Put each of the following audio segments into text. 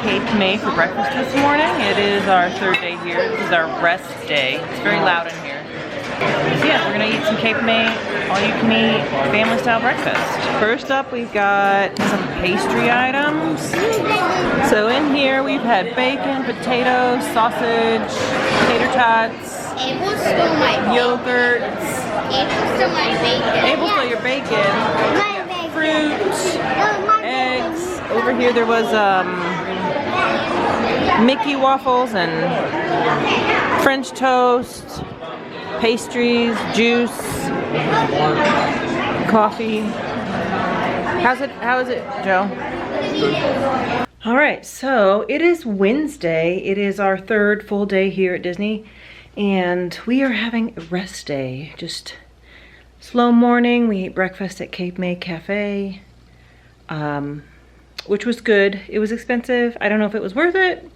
Cape May for breakfast this morning. It is our third day here. This is our rest day. It's very loud in here. So yeah, we're gonna eat some Cape May, all you can eat, family style breakfast. First up, we've got some pastry items. So in here, we've had bacon, potatoes, sausage, tater tots, Abel stole my yogurt. Abel stole my bacon. Abel stole your bacon. My bacon. Fruit, My eggs. Over here there was Mickey waffles and French toast, pastries, juice, coffee. How is it, Joe? All right, so it is Wednesday. It is our third full day here at Disney, and we are having a rest day. Just slow morning. We ate breakfast at Cape May Cafe, which was good. It was expensive. I don't know if it was worth it.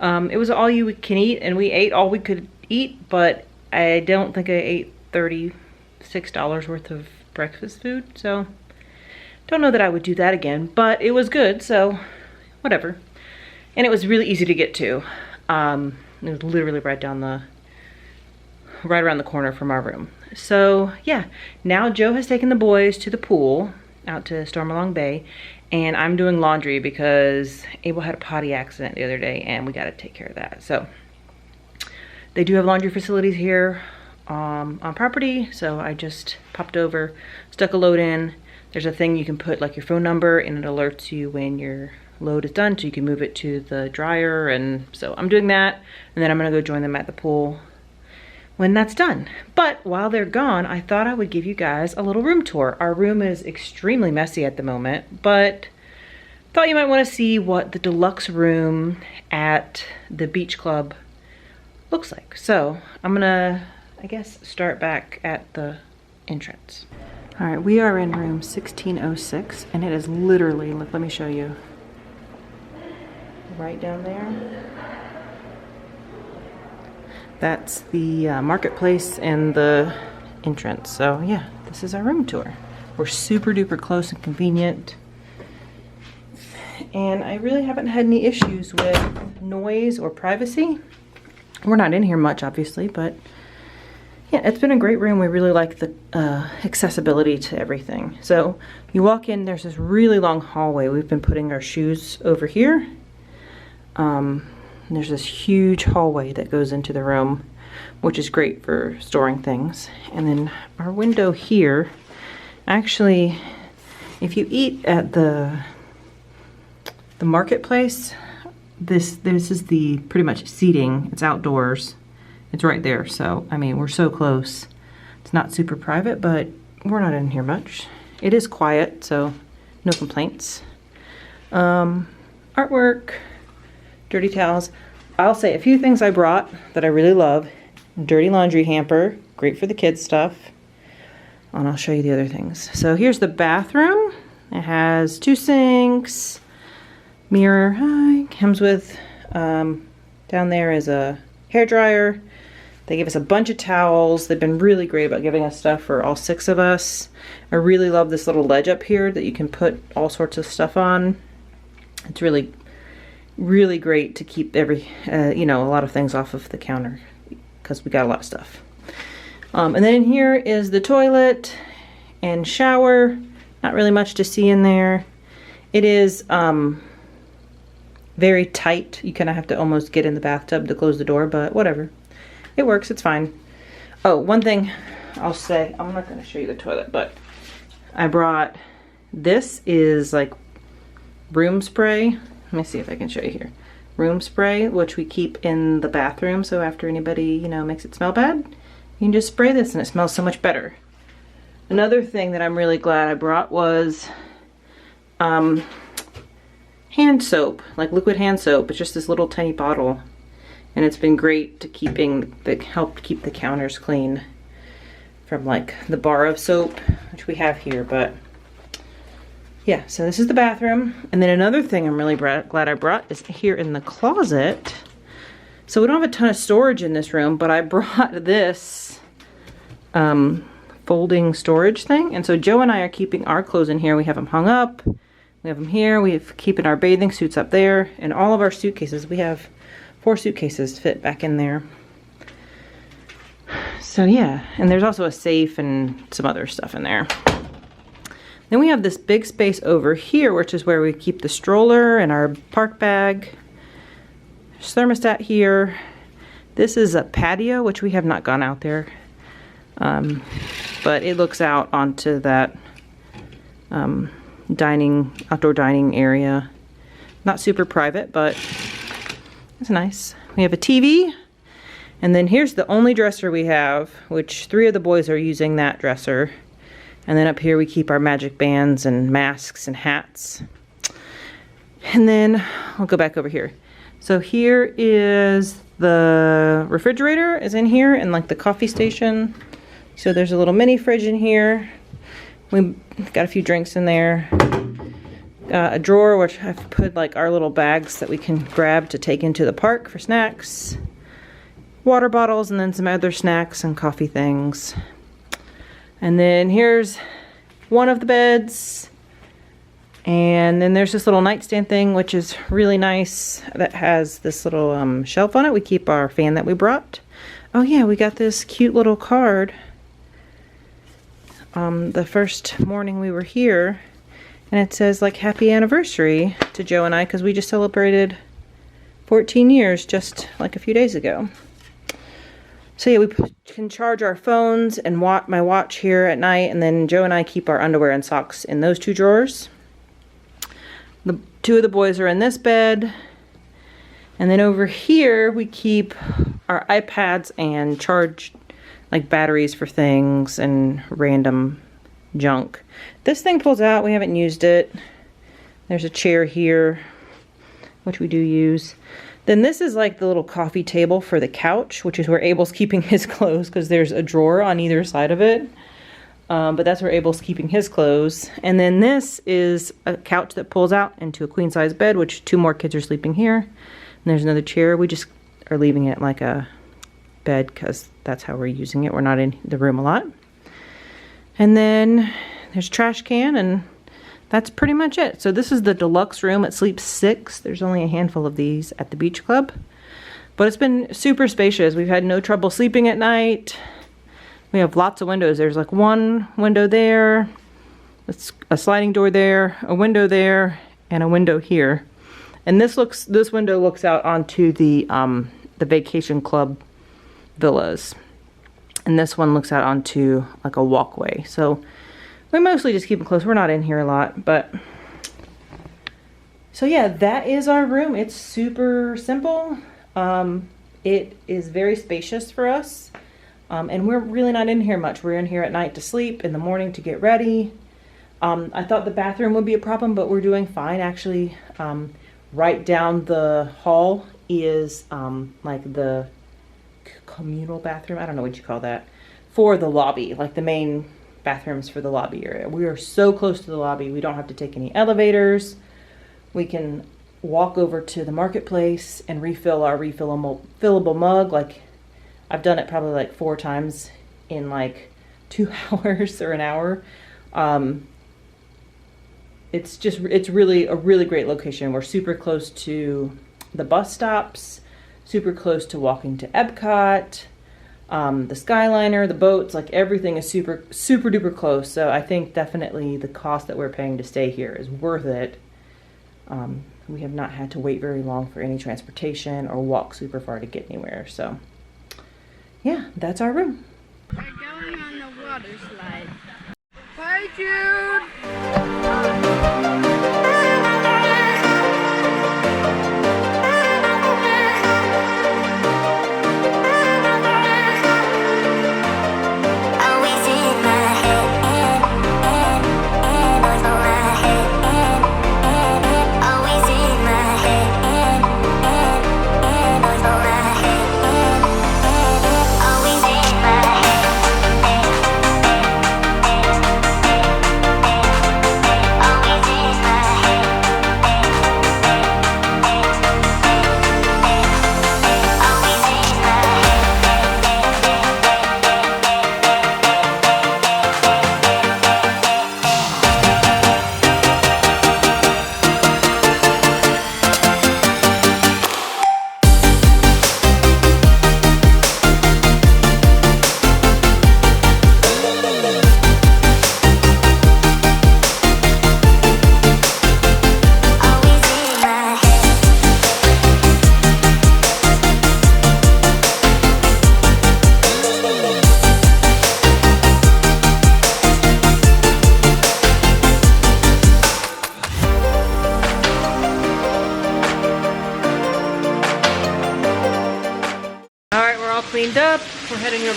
It was all you can eat, and we ate all we could eat, but I don't think I ate $36 worth of breakfast food, so don't know that I would do that again, but it was good, so whatever. And it was really easy to get to. It was literally right around the corner from our room. So yeah, now Joe has taken the boys to the pool out to Stormalong Bay, and I'm doing laundry because Abel had a potty accident the other day and we got to take care of that. So they do have laundry facilities here on property, so I just popped over, stuck a load in. There's a thing you can put like your phone number and it alerts you when your load is done so you can move it to the dryer, and so I'm doing that, and then I'm gonna go join them at the pool when that's done. But while they're gone, I thought I would give you guys a little room tour. Our room is extremely messy at the moment, but thought you might want to see what the deluxe room at the beach club looks like. So I'm gonna, I guess, start back at the entrance. All right, we are in room 1606, and it is literally, let me show you, right down there. That's the marketplace and the entrance. So yeah, this is our room tour. We're super duper close and convenient. And I really haven't had any issues with noise or privacy. We're not in here much, obviously, but yeah, it's been a great room. We really like the accessibility to everything. So you walk in, there's this really long hallway. We've been putting our shoes over here. And there's this huge hallway that goes into the room, which is great for storing things. And then our window here, actually, if you eat at the marketplace, this is the pretty much seating. It's outdoors. It's right there. So, I mean, we're so close. It's not super private, but we're not in here much. It is quiet, so no complaints. Artwork. Dirty towels. I'll say a few things I brought that I really love. Dirty laundry hamper, great for the kids stuff. And I'll show you the other things. So here's the bathroom. It has 2 sinks, mirror, comes with, down there is a hair dryer. They gave us a bunch of towels. They've been really great about giving us stuff for all 6 of us. I really love this little ledge up here that you can put all sorts of stuff on. It's really great to keep a lot of things off of the counter because we got a lot of stuff. And then in here is the toilet and shower. Not really much to see in there. It is very tight. You kind of have to almost get in the bathtub to close the door, but whatever. It works, it's fine. Oh, one thing I'll say, I'm not going to show you the toilet, but I brought, this is like room spray. Let me see if I can show you here. Room spray, which we keep in the bathroom, so after anybody, makes it smell bad, you can just spray this and it smells so much better. Another thing that I'm really glad I brought was hand soap, like liquid hand soap. It's just this little tiny bottle, and it's been great to help keep the counters clean from like the bar of soap, which we have here, but yeah, so this is the bathroom. And then another thing I'm really glad I brought is here in the closet. So we don't have a ton of storage in this room, but I brought this folding storage thing. And so Joe and I are keeping our clothes in here. We have them hung up. We have them here. We have keeping our bathing suits up there, and all of our suitcases. We have 4 suitcases fit back in there. So yeah, and there's also a safe and some other stuff in there. Then we have this big space over here, which is where we keep the stroller and our park bag. There's thermostat here. This is a patio, which we have not gone out there. But it looks out onto that outdoor dining area. Not super private, but it's nice. We have a TV. And then here's the only dresser we have, which 3 of the boys are using that dresser. And then up here we keep our magic bands and masks and hats. And then I'll go back over here. So here is the refrigerator is in here, and like the coffee station. So there's a little mini fridge in here. We got a few drinks in there. A drawer which I've put like our little bags that we can grab to take into the park for snacks. Water bottles, and then some other snacks and coffee things. And then here's one of the beds. And then there's this little nightstand thing, which is really nice. That has this little shelf on it. We keep our fan that we brought. Oh yeah, we got this cute little card. The first morning we were here. And it says like happy anniversary to Joe and I, because we just celebrated 14 years just like a few days ago. So yeah, we can charge our phones and my watch here at night, and then Joe and I keep our underwear and socks in those 2 drawers. The 2 of the boys are in this bed. And then over here we keep our iPads and charge like batteries for things and random junk. This thing pulls out, we haven't used it. There's a chair here, which we do use. Then this is like the little coffee table for the couch, which is where Abel's keeping his clothes, because there's a drawer on either side of it. But that's where Abel's keeping his clothes. And then this is a couch that pulls out into a queen size bed, which 2 more kids are sleeping here. And there's another chair. We just are leaving it like a bed because that's how we're using it. We're not in the room a lot. And then there's a trash can, and that's pretty much it. So this is the deluxe room. It sleeps 6. There's only a handful of these at the beach club. But it's been super spacious. We've had no trouble sleeping at night. We have lots of windows. There's like 1 window there, a sliding door there, a window there, and a window here. And this window looks out onto the vacation club villas. And this one looks out onto like a walkway. So we mostly just keep it close. We're not in here a lot, but so yeah, that is our room. It's super simple. It is very spacious for us. And we're really not in here much. We're in here at night to sleep, in the morning to get ready. I thought the bathroom would be a problem, but we're doing fine actually. Right down the hall is like the communal bathroom. I don't know what you call that. For the lobby, like the main bathrooms for the lobby area. We are so close to the lobby. We don't have to take any elevators. We can walk over to the marketplace and refill our refillable mug. Like I've done it probably like 4 times in like 2 hours or an hour. It's really a really great location. We're super close to the bus stops, super close to walking to Epcot. The Skyliner, the boats, like everything is super duper close. So I think definitely the cost that we're paying to stay here is worth it. We have not had to wait very long for any transportation or walk super far to get anywhere. So yeah, that's our room. We're going on the water slide. Bye, Jude.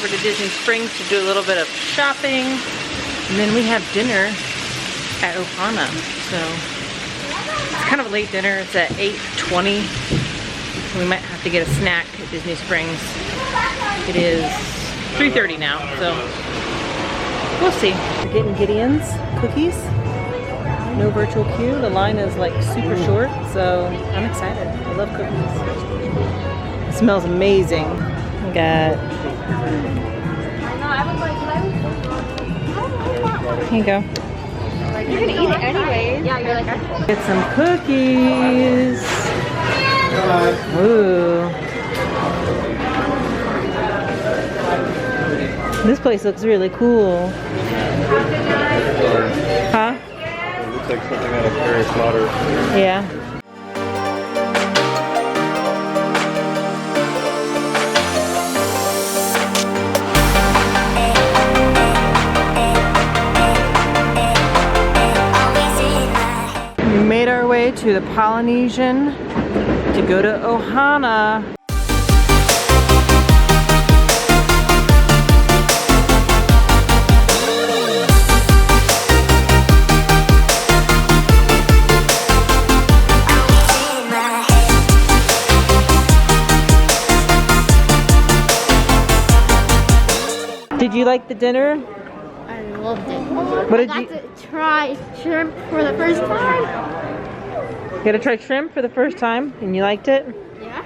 over to Disney Springs to do a little bit of shopping. And then we have dinner at Ohana. So it's kind of a late dinner. It's at 8:20. So we might have to get a snack at Disney Springs. It is 3:30 now, so we'll see. We're getting Gideon's cookies. No virtual queue. The line is like super short, so I'm excited. I love cookies. It smells amazing. We got. Here you go. You're gonna eat it anyways. Yeah, you're like. Get some cookies. Ooh. This place looks really cool. Huh? It looks like something out of Harry Potter. Yeah. We made our way to the Polynesian to go to Ohana. Did you like the dinner? I loved it. What did I you? got to try shrimp for the first time. You got to try shrimp for the first time, and you liked it? Yeah.